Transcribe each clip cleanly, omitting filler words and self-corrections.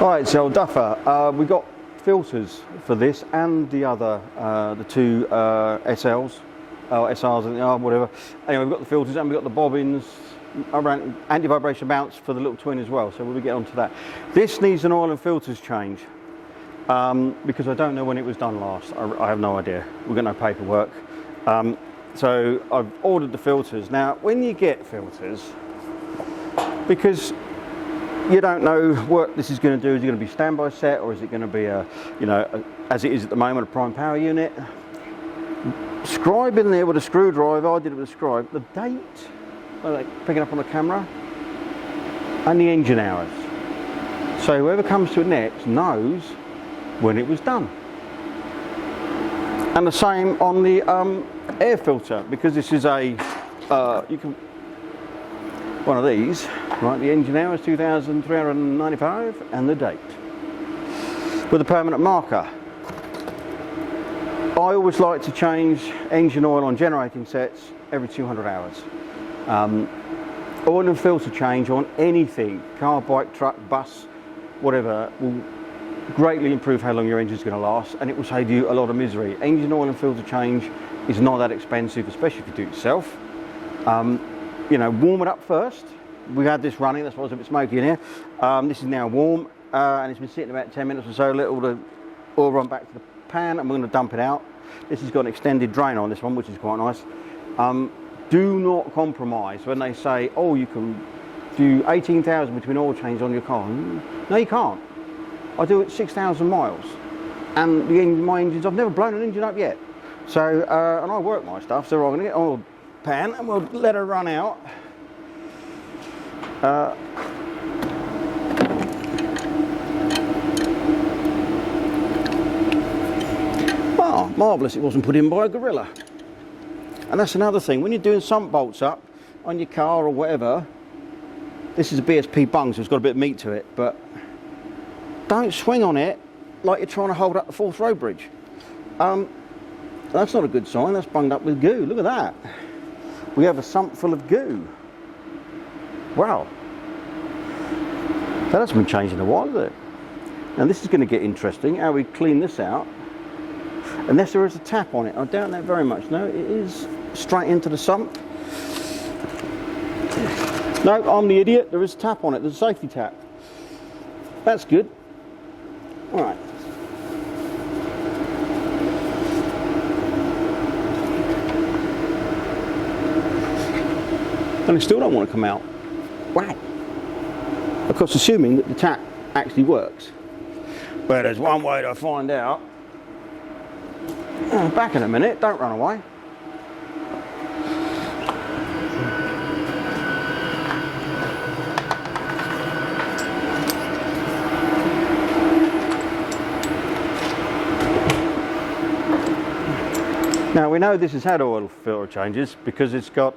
Right, so Duffer, we got filters for this and the other, the two SLs, SRs and whatever. Anyway, we've got the filters and we've got the bobbins, around anti-vibration mounts for the little twin as well, so we'll get onto that. This needs an oil and filters change because I don't know when it was done last. I have no idea. We've got no paperwork. So I've ordered the filters. Now, when you get filters, because you don't know what this is going to do, is it going to be standby set or is it going to be as it is at the moment, a prime power unit? Scribe in there with a screwdriver, I did it with a scribe, the date, like picking up on the camera, and the engine hours. So whoever comes to it next knows when it was done. And the same on the air filter, because this is a, one of these, right, the engine hours 2,395 and the date with a permanent marker. I always like to change engine oil on generating sets every 200 hours. Oil and filter change on anything, car, bike, truck, bus, whatever, will greatly improve how long your engine's going to last, and it will save you a lot of misery. Engine oil and filter change is not that expensive, especially if you do it yourself. Warm it up first. We had this running, that's why it's a bit smoky in here. This is now warm, and it's been sitting about 10 minutes or so. Let all the oil run back to the pan, and we're going to dump it out. This has got an extended drain on this one, which is quite nice. Do not compromise when they say, oh, you can do 18,000 between oil change on your car. No, you can't. I do it 6,000 miles, and my engines, I've never blown an engine up yet. So, and I work my stuff, so I'm going to get oil pan and we'll let her run out. Oh, marvellous, it wasn't put in by a gorilla. And that's another thing, when you're doing sump bolts up on your car or whatever, this is a BSP bung, so it's got a bit of meat to it, but don't swing on it like you're trying to hold up the Forth Road Bridge. That's not a good sign, that's bunged up with goo, look at that. We have a sump full of goo. Wow. That hasn't been changed in a while, has it? Now this is going to get interesting, how we clean this out. Unless there is a tap on it, I doubt that very much. No, it is straight into the sump. No, I'm the idiot, there is a tap on it, there's a safety tap. That's good. Alright. And it still don't want to come out. Wow. Of course, assuming that the tap actually works. But there's one way to find out. Oh, back in a minute, don't run away. Now we know this has had oil filter changes because it's got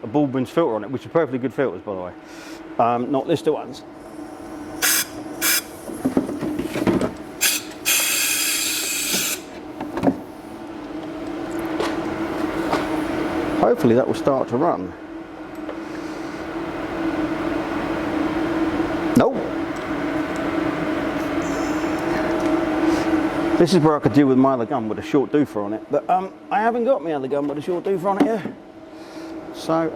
a Baldwin's filter on it, which are perfectly good filters, by the way, not Lister ones. Hopefully that will start to run. Nope. This is where I could deal with my other gun with a short doofer on it, but I haven't got my other gun with a short doofer on it here. So,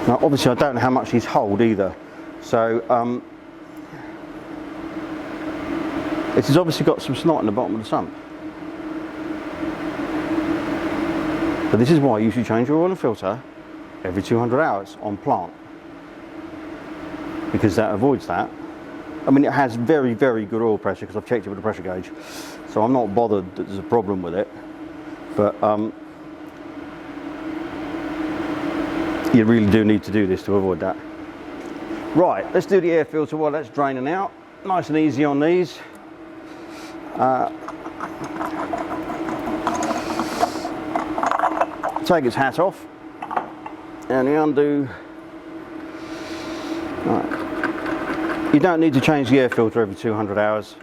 now obviously I don't know how much these hold either. So, it has obviously got some snot in the bottom of the sump. But this is why you should change your oil and filter every 200 hours on plant. Because that avoids that. I mean, it has very, very good oil pressure because I've checked it with a pressure gauge. So I'm not bothered that there's a problem with it. But you really do need to do this to avoid that. Right, let's do the air filter while that's draining out. Nice and easy on these. Take its hat off and the undo. Right. You don't need to change the air filter every 200 hours.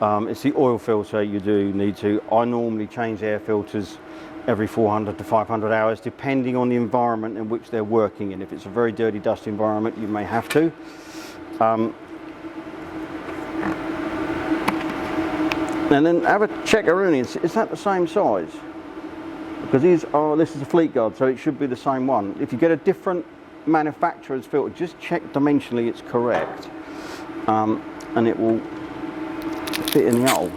It's the oil filter you do need to. I normally change air filters every 400 to 500 hours, depending on the environment in which they're working in. If it's a very dirty, dusty environment, you may have to. And then have a check around. Is that the same size? Because this is a Fleet Guard, so it should be the same one. If you get a different manufacturer's filter, just check dimensionally it's correct, and it will fit in the hole.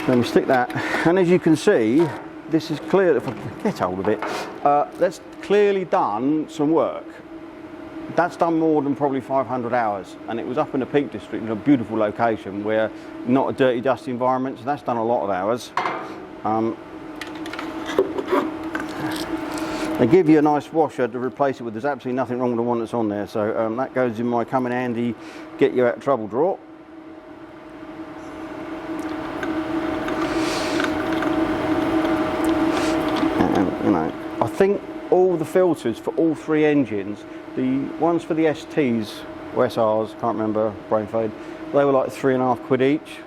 Then we stick that, and as you can see, this is clear. If I can get hold of it, that's clearly done some work. That's done more than probably 500 hours, and it was up in the Peak District in a beautiful location where not a dirty, dusty environment, so that's done a lot of hours. They give you a nice washer to replace it with. There's absolutely nothing wrong with the one that's on there, so that goes in my come in handy, get you out of trouble drawer. And, you know, I think all the filters for all three engines, the ones for the STs or SRs, can't remember, brain fade, they were like £3.50 each.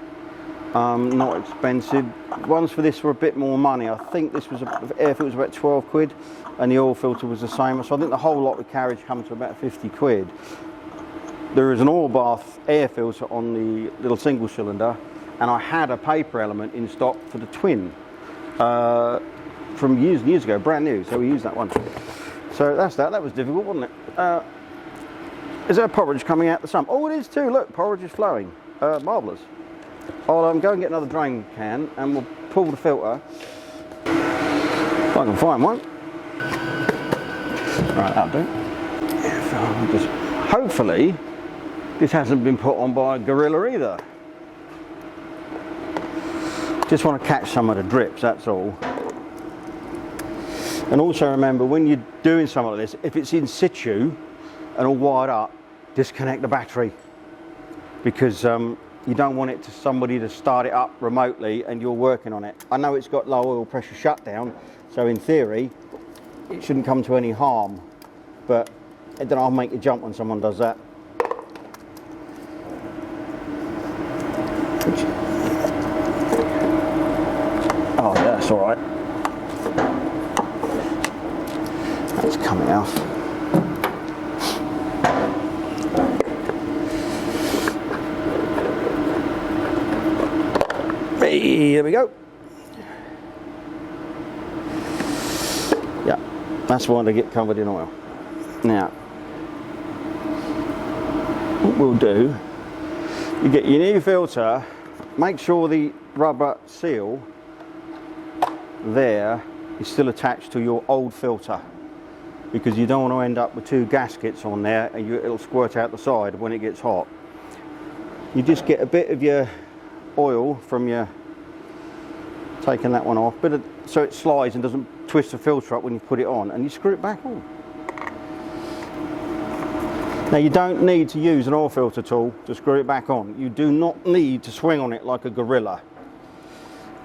Not expensive. Ones for this were a bit more money. I think this was air filter was about 12 quid, and the oil filter was the same. So I think the whole lot with carriage come to about 50 quid. There is an oil bath air filter on the little single cylinder, and I had a paper element in stock for the twin from years and years ago, brand new. So we used that one. So that's that. That was difficult, wasn't it? Is there porridge coming out the sump? Oh, it is too. Look, porridge is flowing. Marvellous. I'll go and get another drain can and we'll pull the filter. If I can find one. Right, that'll do. Hopefully, this hasn't been put on by a gorilla either. Just want to catch some of the drips, that's all. And also remember, when you're doing something like this, if it's in situ and all wired up, disconnect the battery, because you don't want it to somebody to start it up remotely and you're working on it. I know it's got low oil pressure shutdown, so in theory it shouldn't come to any harm, but then I'll make you jump when someone does that. Oh yeah, that's all right. That's coming off. Here we go. Yeah, that's why they get covered in oil. Now, what we'll do, you get your new filter, make sure the rubber seal there is still attached to your old filter, because you don't want to end up with two gaskets on there and it'll squirt out the side when it gets hot. You just get a bit of your oil from your, taking that one off, so it slides and doesn't twist the filter up when you put it on, and you screw it back on. Now you don't need to use an oil filter tool to screw it back on. You do not need to swing on it like a gorilla.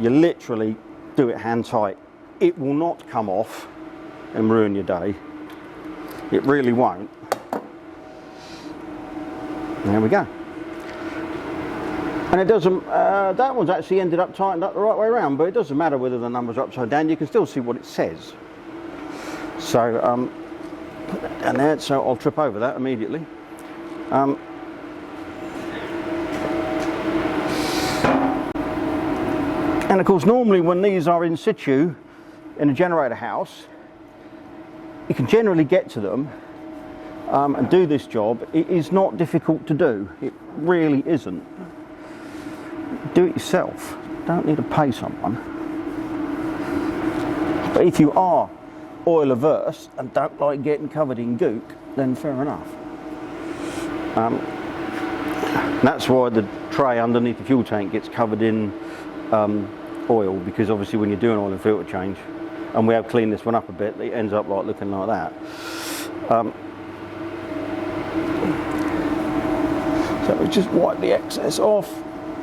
You literally do it hand tight. It will not come off and ruin your day. It really won't. There we go. And it doesn't, that one's actually ended up tightened up the right way around, but it doesn't matter whether the numbers are upside down, you can still see what it says. So, put that down there, so I'll trip over that immediately. And of course, normally when these are in situ in a generator house, you can generally get to them and do this job. It is not difficult to do, it really isn't. Do it yourself, don't need to pay someone. But if you are oil averse and don't like getting covered in gook, then fair enough. That's why the tray underneath the fuel tank gets covered in oil, because obviously when you're doing oil and filter change, and we have cleaned this one up a bit, it ends up like looking like that. So we just wipe the excess off.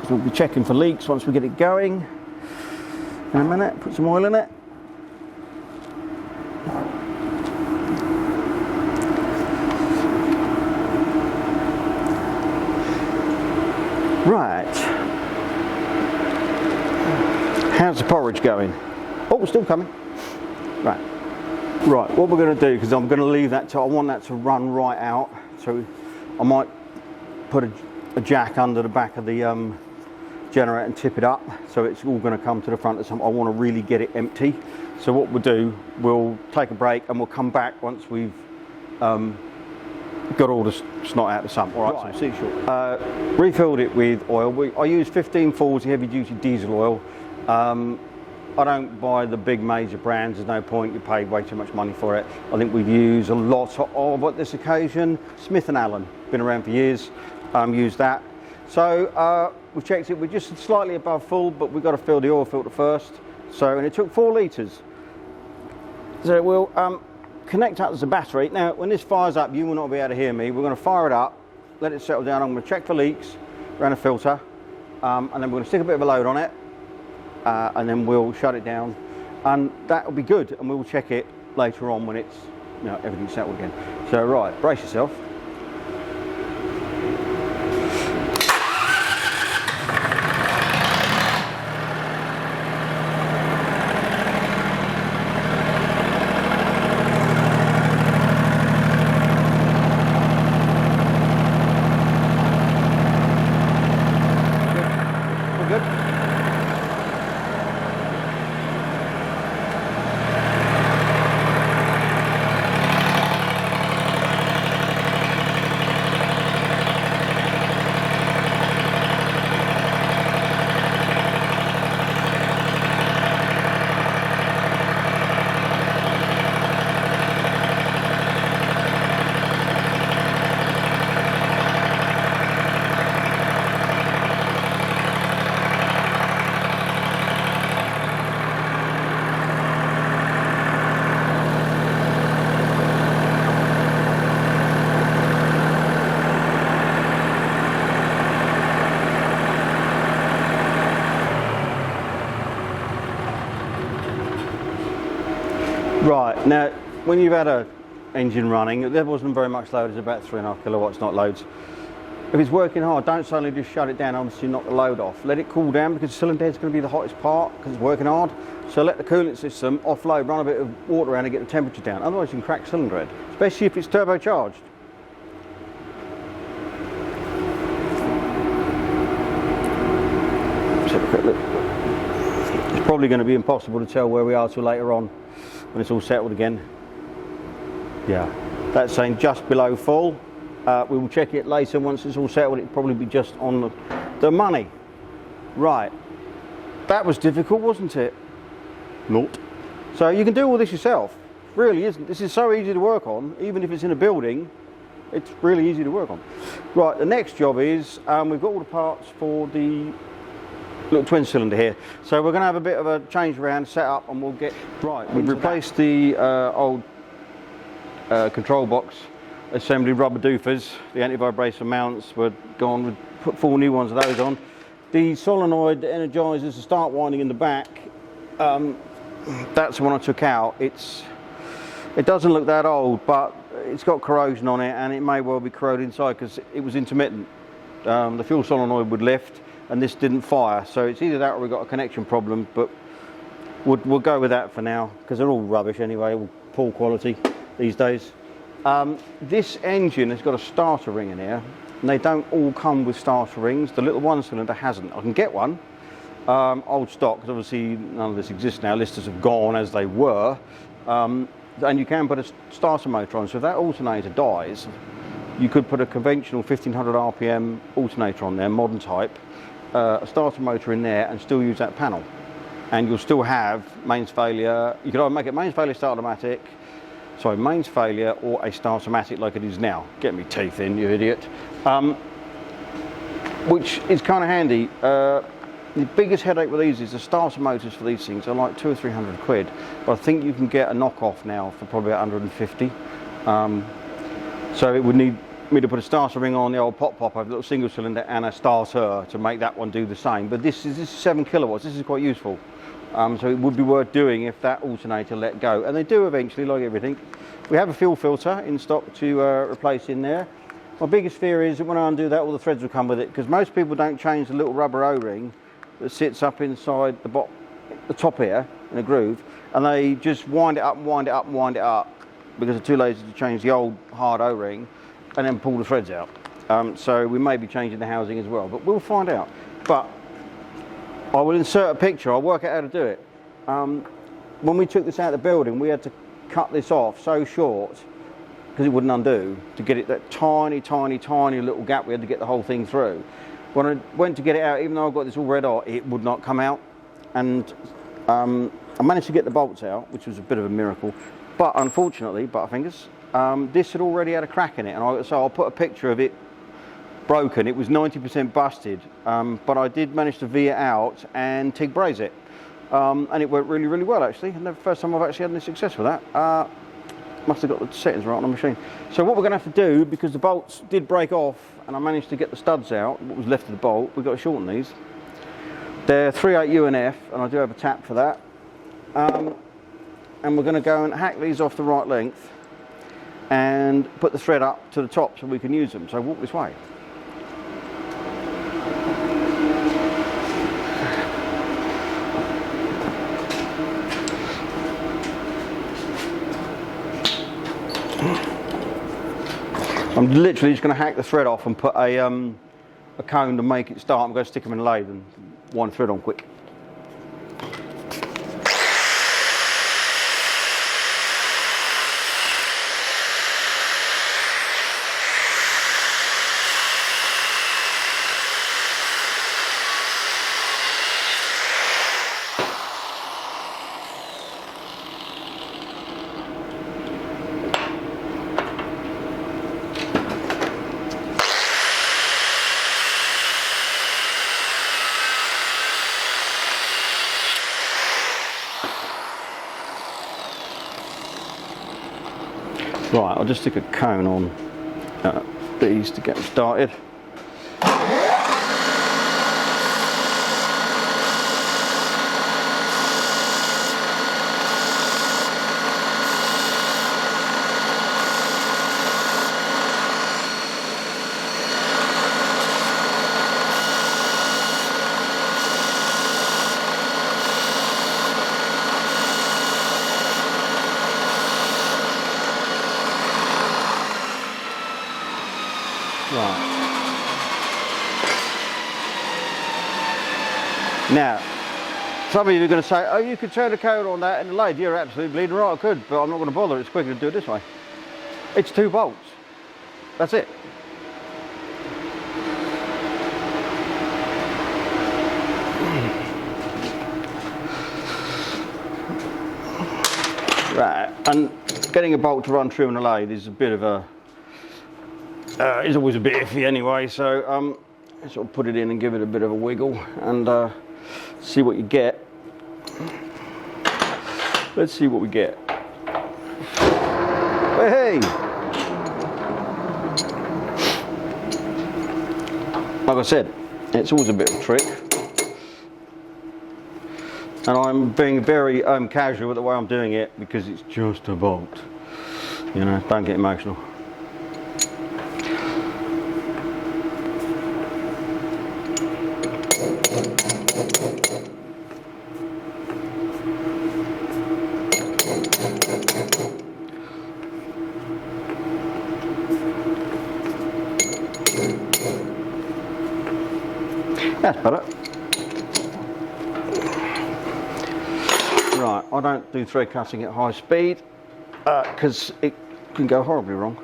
We'll be checking for leaks once we get it going. In a minute, put some oil in it. Right, storage going. Oh, still coming. Right. Right, what we're going to do, because I'm going to leave that I want that to run right out, so I might put a jack under the back of the generator and tip it up, so it's all going to come to the front of something. I want to really get it empty. So what we'll do, we'll take a break and we'll come back once we've got all the snot out of the sump. All right, so see you shortly. Refilled it with oil. I use 1540 heavy duty diesel oil. I don't buy the big major brands, there's no point, you pay way too much money for it. I think we've used a lot of, at this occasion, Smith & Allen, been around for years, used that. So we've checked it, we're just slightly above full, but we've got to fill the oil filter first. So, and it took 4 litres. So we'll connect up to the battery. Now, when this fires up, you will not be able to hear me. We're going to fire it up, let it settle down. I'm going to check for leaks around the filter, and then we're going to stick a bit of a load on it. And then we'll shut it down, and that will be good, and we'll check it later on when it's, everything's settled again. So right, brace yourself. Good. We're good. Right, now when you've had an engine running, there wasn't very much load, it's about 3.5 kilowatts, not loads. If it's working hard, don't suddenly just shut it down unless you knock the load off. Let it cool down, because the cylinder head's going to be the hottest part because it's working hard. So let the coolant system offload, run a bit of water around and get the temperature down. Otherwise you can crack cylinder head, especially if it's turbocharged. Let's have a quick look. It's probably going to be impossible to tell where we are till later on when it's all settled again. Yeah, that's saying just below full. We will check it later once it's all settled. It'll probably be just on the money. Right, that was difficult, wasn't it? Not. So you can do all this yourself. Really isn't. This is so easy to work on, even if it's in a building. It's really easy to work on. Right, the next job is we've got all the parts for the little twin cylinder here. So we're going to have a bit of a change around, set up, and we'll get right. We've replaced the old control box assembly rubber doofers. The anti-vibration mounts were gone. We put 4 new ones of those on. The solenoid that energizes the start winding in the back, that's the one I took out. It doesn't look that old, but it's got corrosion on it, and it may well be corroded inside because it was intermittent. The fuel solenoid would lift and this didn't fire, so it's either that or we've got a connection problem, but we'll go with that for now because they're all rubbish anyway, all poor quality these days. This engine has got a starter ring in here, and they don't all come with starter rings. The little 1 cylinder hasn't. I can get one, old stock, because obviously none of this exists now. Listers have gone as they were, and you can put a starter motor on. So if that alternator dies, you could put a conventional 1500 RPM alternator on there, modern type, a starter motor in there, and still use that panel. And you'll still have mains failure. You could either make it mains failure, start automatic, sorry, mains failure, or a start-o-matic like it is now. Get me teeth in, you idiot. Which is kind of handy. The biggest headache with these is the starter motors for these things are like 200 or 300 quid, but I think you can get a knockoff now for probably 150. So it would need me to put a starter ring on the old pop over the little single cylinder and a starter to make that one do the same. But this is 7 kilowatts. This is quite useful. So it would be worth doing if that alternator let go, and they do eventually, like everything. We have a fuel filter in stock to replace in there. My biggest fear is that when I undo that, all the threads will come with it, because most people don't change the little rubber O-ring that sits up inside the the top here in a groove, and they just wind it up and wind it up and wind it up because they're too lazy to change the old hard O-ring and then pull the threads out. So we may be changing the housing as well, but we'll find out. But I will insert a picture. I'll work out how to do it. When we took this out of the building, we had to cut this off so short because it wouldn't undo, to get it that tiny, tiny, tiny little gap we had to get the whole thing through. When I went to get it out, even though I've got this all red hot, it would not come out. And I managed to get the bolts out, which was a bit of a miracle. But unfortunately, butterfingers, this had already had a crack in it. And so I'll put a picture of it broken. It was 90% busted, but I did manage to V it out and TIG braze it. And it worked really, really well actually. And the first time I've actually had any success with that. Must have got the settings right on the machine. So what we're going to have to do, because the bolts did break off and I managed to get the studs out, what was left of the bolt, we've got to shorten these. They're 3/8 UNF, and I do have a tap for that. And we're going to go and hack these off the right length and put the thread up to the top so we can use them. So walk this way. I'm literally just going to hack the thread off and put a cone to make it start. I'm going to stick them in a lathe and wind the thread on quick. Right, I'll just stick a cone on these to get them started. Now, some of you are going to say, oh, you could turn the cone on that in the lathe. You're absolutely bleeding right, I could, but I'm not going to bother. It's quicker to do it this way. It's 2 bolts. That's it. Right, and getting a bolt to run true in the lathe is a bit of a, is always a bit iffy anyway, so sort of put it in and give it a bit of a wiggle and see what you get. Let's see what we get. Hey! Like I said, it's always a bit of a trick. And I'm being very casual with the way I'm doing it because it's just a bolt. You know, don't get emotional. That's better. Right, I don't do thread cutting at high speed because it can go horribly wrong.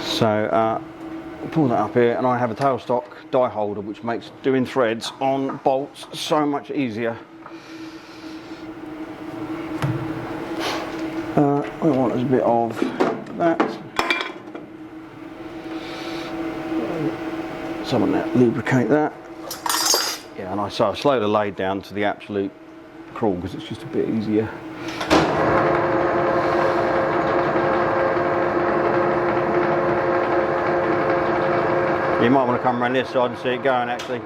So pull that up here, and I have a tailstock die holder which makes doing threads on bolts so much easier. We want a bit of that. Some of that, lubricate that. Yeah, and I slow the lathe down to the absolute crawl because it's just a bit easier. You might want to come around this side and see it going actually.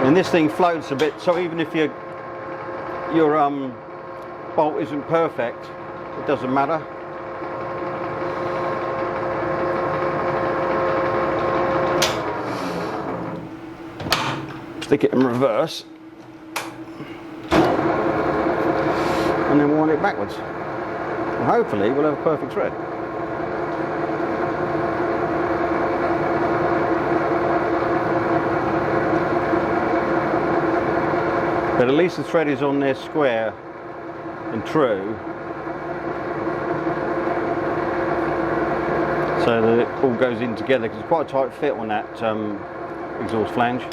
And this thing floats a bit, so even if your bolt isn't perfect, it doesn't matter. stick it in reverse, and then wind it backwards. And hopefully we'll have a perfect thread. But at least the thread is on there square and true, so that it all goes in together, because it's quite a tight fit on that exhaust flange.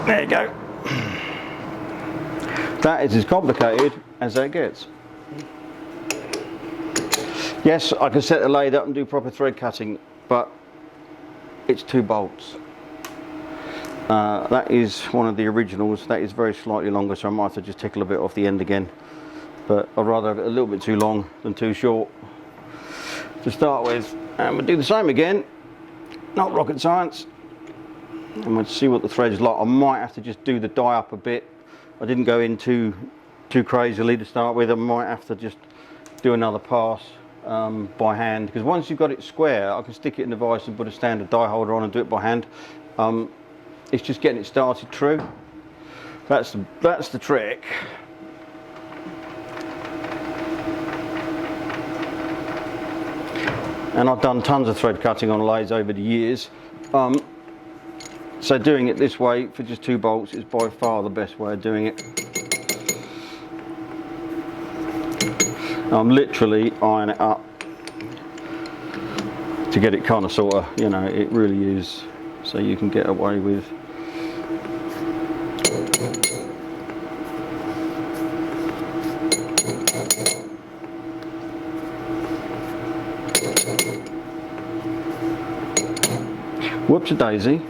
There you go. That is as complicated as that gets. Yes, I can set the lathe up and do proper thread cutting, but it's 2 bolts. That is one of the originals. That is very slightly longer, so I might have to just tickle a bit off the end again. But I'd rather have it a little bit too long than too short to start with. And we'll do the same again. Not rocket science. And we'll see what the thread's like. I might have to just do the die up a bit. I didn't go in too crazily to start with. I might have to just do another pass by hand, because once you've got it square, I can stick it in the vise and put a standard die holder on and do it by hand. It's just getting it started true. That's the trick. And I've done tons of thread cutting on lathes over the years. So doing it this way for just 2 bolts is by far the best way of doing it. I'm literally eyeing it up to get it kind of sort of, you know, it really is, so you can get away with. Whoops-a-daisy.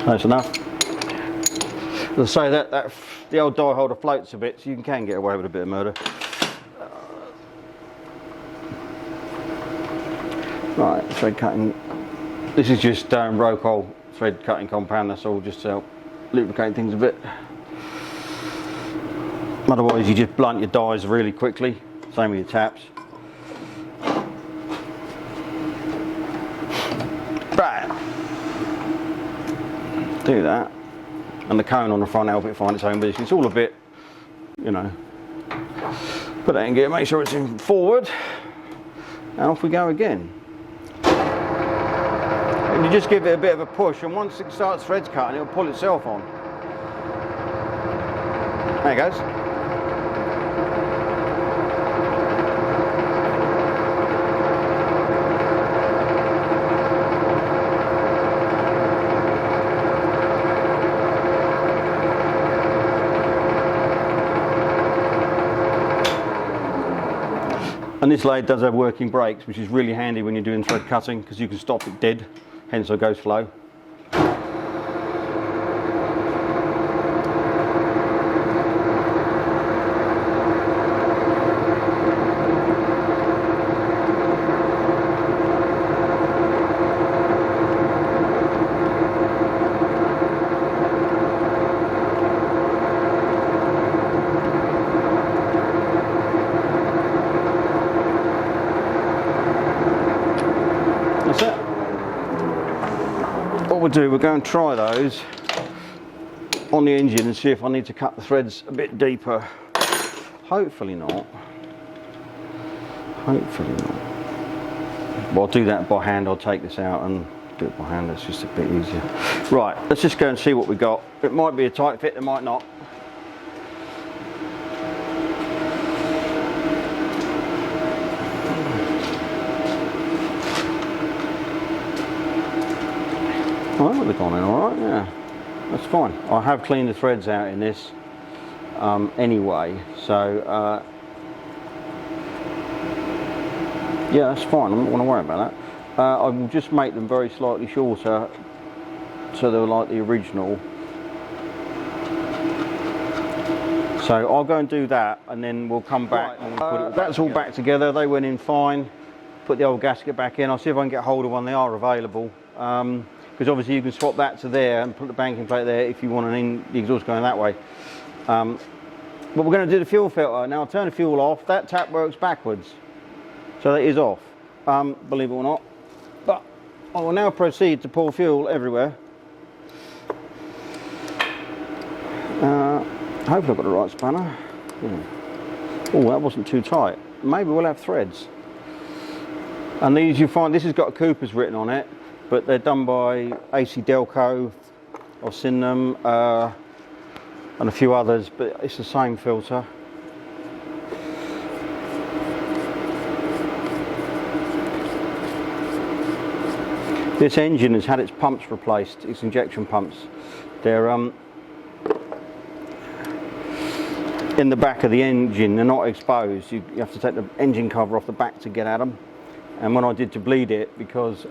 That's enough. As I say, that the old die holder floats a bit, so you can get away with a bit of murder. Right, thread cutting. This is just Rocol thread cutting compound. That's all, just to help lubricate things a bit. Otherwise, you just blunt your dies really quickly. Same with your taps. Right. Do that, and the cone on the front help it find its own position. It's all a bit, you know. Put that in gear, make sure it's in forward, and off we go again. And you just give it a bit of a push, and once it starts threads cutting, it'll pull itself on. There it goes. And this lathe does have working brakes, which is really handy when you're doing thread cutting, because you can stop it dead, hence I go slow. That's it. What we'll do, we'll go and try those on the engine and see if I need to cut the threads a bit deeper. Hopefully not. Hopefully not. Well, I'll do that by hand. I'll take this out and do it by hand. That's just a bit easier. Right, let's just go and see what we got. It might be a tight fit, it might not. Well, they've gone in all right, yeah. That's fine. I have cleaned the threads out in this anyway, so yeah, that's fine. I don't want to worry about that. I will just make them very slightly shorter, so they're like the original. So I'll go and do that, and then we'll come back. Right. And we'll put it that's all back together. They went in fine. Put the old gasket back in. I'll see if I can get hold of one. They are available. Because obviously you can swap that to there and put the banking plate there if you want the exhaust going that way. But we're going to do the fuel filter. Now I'll turn the fuel off. That tap works backwards, so that is off, believe it or not. But I will now proceed to pour fuel everywhere. Hopefully I've got the right spanner. Oh, that wasn't too tight. Maybe we'll have threads. And these you find, this has got a Cooper's written on it, but they're done by AC Delco. I've seen them, and a few others, but it's the same filter. This engine has had its pumps replaced, its injection pumps. They're in the back of the engine, they're not exposed. You have to take the engine cover off the back to get at them. And when I did to bleed it, because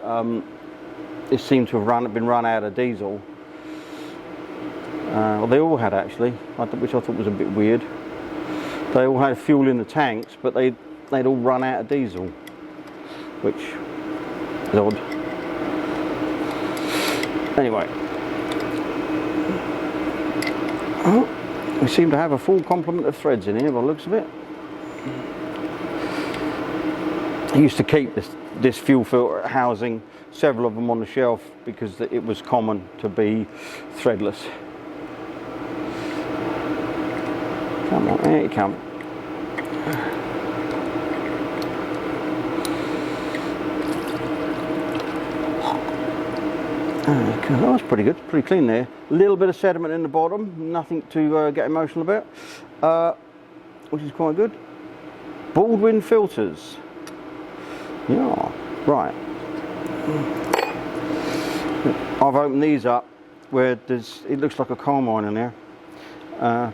it seemed to have been run out of diesel, well, they all had actually, which I thought was a bit weird. They all had fuel in the tanks, but they'd all run out of diesel, which is odd. Anyway, we seem to have a full complement of threads in here by the looks of it. I used to keep this fuel filter housing, several of them on the shelf, because it was common to be threadless. Come on, there you come. Okay, that was pretty good, pretty clean there. A little bit of sediment in the bottom, nothing to get emotional about, which is quite good. Baldwin filters. Yeah, right. I've opened these up where it looks like a coal mine in there,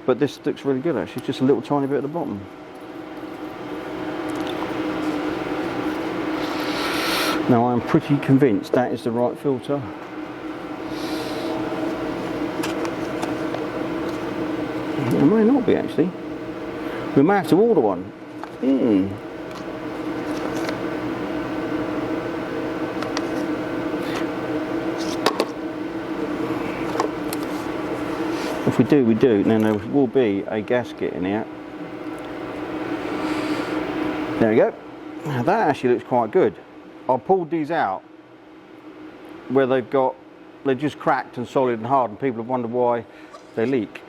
but this looks really good actually, just a little tiny bit at the bottom. Now I'm pretty convinced that is the right filter. It may not be actually. We may have to order one. If we do, we do. Then there will be a gasket in here. There we go. Now that actually looks quite good. I pulled these out where they're just cracked and solid and hard, and people have wondered why they leak.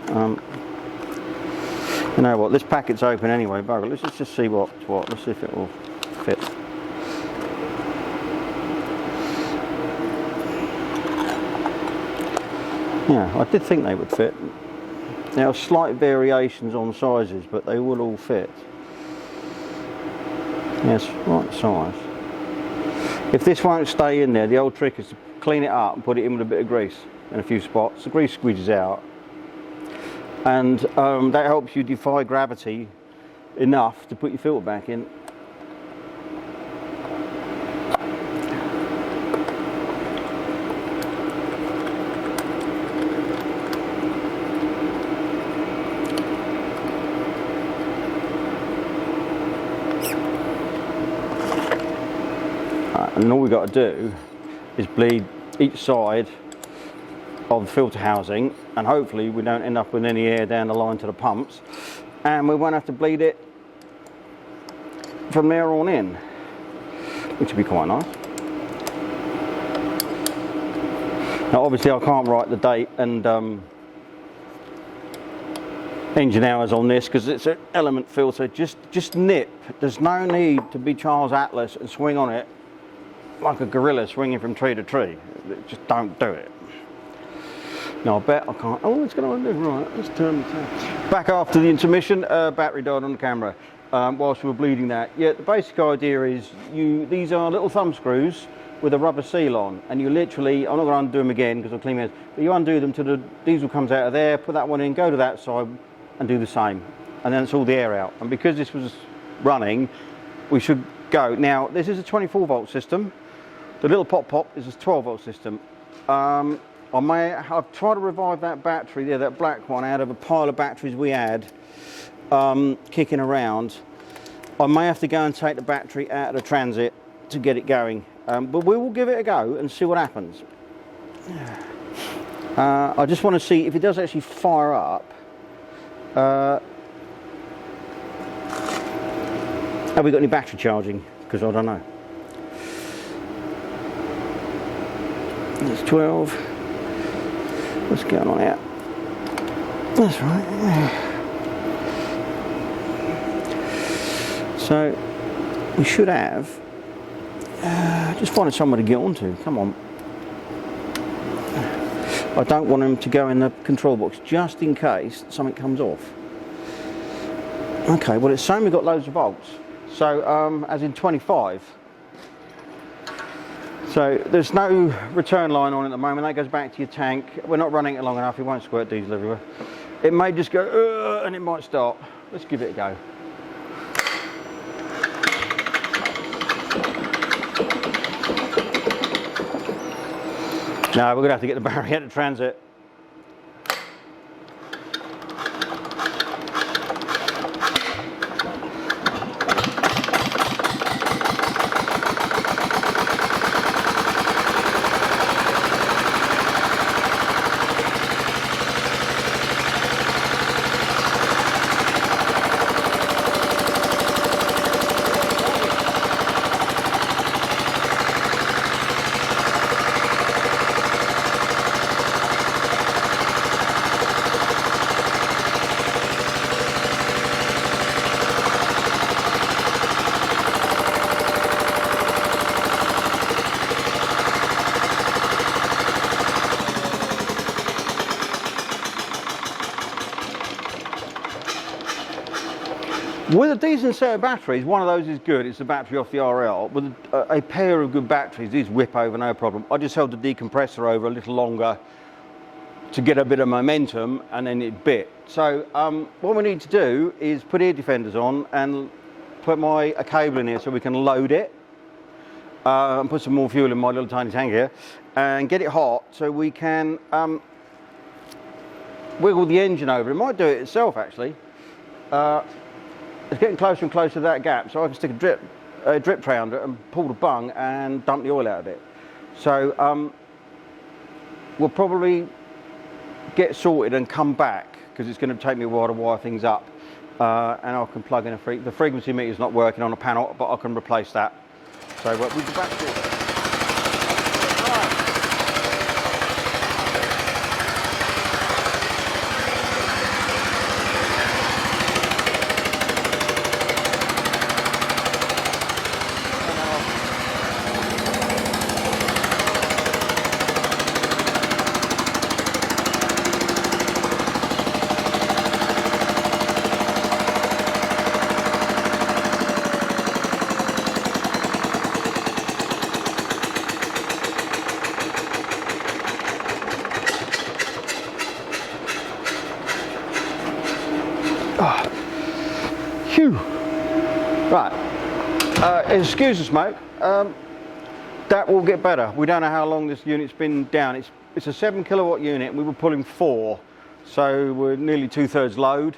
You know what, this packet's open anyway, bugger. Let's just see what's what. Let's see if it will fit. Yeah, I did think they would fit. There are slight variations on sizes, but they will all fit. Yes, right size. If this won't stay in there, the old trick is to clean it up and put it in with a bit of grease in a few spots. The grease squeezes out, and that helps you defy gravity enough to put your filter back in. And all we've got to do is bleed each side of the filter housing, and hopefully we don't end up with any air down the line to the pumps, and we won't have to bleed it from there on in, which would be quite nice. Now obviously I can't write the date and engine hours on this because it's an element filter. Just nip. There's no need to be Charles Atlas and swing on it like a gorilla swinging from tree to tree. Just don't do it. Now I bet I can't. Oh, it's going to do. Right, let's turn the tap. Back after the intermission, battery died on the camera whilst we were bleeding that. Yeah, the basic idea is these are little thumb screws with a rubber seal on, and you literally, I'm not going to undo them again because I'll clean it, but you undo them till the diesel comes out of there, put that one in, go to that side and do the same, and then it's all the air out. And because this was running, we should go. Now this is a 24 volt system. The little pop is a 12 volt system. I've tried to revive that battery there, that black one, out of a pile of batteries we had kicking around. I may have to go and take the battery out of the transit to get it going, but we will give it a go and see what happens. I just want to see if it does actually fire up. Have we got any battery charging? Because I don't know. It's 12. What's going on here? That's right. So we should have. Just finding somewhere to get onto. Come on. I don't want them to go in the control box just in case something comes off. Okay, well it's saying we've got loads of volts. So, as in 25. So there's no return line on at the moment. That goes back to your tank. We're not running it long enough. It won't squirt diesel everywhere. It may just go, and it might start. Let's give it a go. No, we're going to have to get the barrier to transit. With a decent set of batteries, one of those is good. It's the battery off the RL. With a pair of good batteries, these whip over no problem. I just held the decompressor over a little longer to get a bit of momentum, and then it bit. So what we need to do is put ear defenders on and put a cable in here so we can load it and put some more fuel in my little tiny tank here and get it hot so we can wiggle the engine over. It might do it itself actually. It's getting closer and closer to that gap, so I can stick a drip tray under it and pull the bung and dump the oil out of it. So we'll probably get sorted and come back because it's going to take me a while to wire things up, and I can plug in the frequency meter is not working on a panel, but I can replace that. So we'll be back to it. Phew. Right, excuse the smoke, that will get better. We don't know how long this unit's been down. It's a 7 kilowatt unit and we were pulling 4, so we're nearly 2/3 load.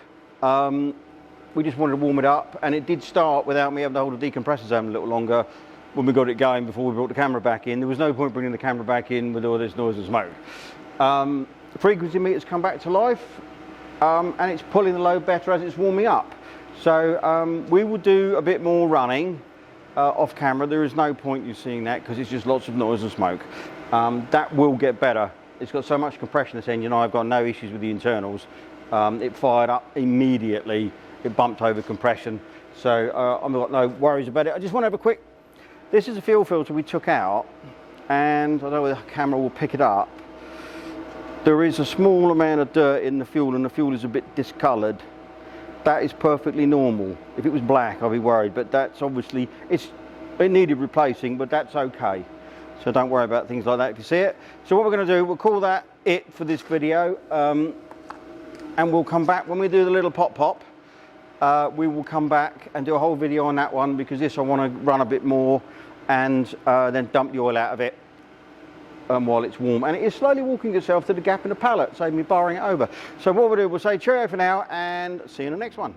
We just wanted to warm it up, and it did start without me having to hold the decompressor zone a little longer when we got it going before we brought the camera back in. There was no point bringing the camera back in with all this noise and smoke. The frequency meter's come back to life, and it's pulling the load better as it's warming up. So we will do a bit more running off camera. There is no point you seeing that because it's just lots of noise and smoke. That will get better. It's got so much compression, this engine. I've got no issues with the internals. It fired up immediately. It bumped over compression. So I've got no worries about it. I just want to have a quick, this is a fuel filter we took out, and I don't know whether the camera will pick it up. There is a small amount of dirt in the fuel, and the fuel is a bit discoloured. That is perfectly normal. If it was black, I'd be worried, but that's obviously, it needed replacing, but that's okay. So don't worry about things like that if you see it. So what we're going to do, we'll call that it for this video, and we'll come back when we do the little pop. We will come back and do a whole video on that one, because this I want to run a bit more and then dump the oil out of it while it's warm. And it is slowly walking itself to the gap in the pallet, saving me barring it over. So what we'll do, we'll say cheerio for now and see you in the next one.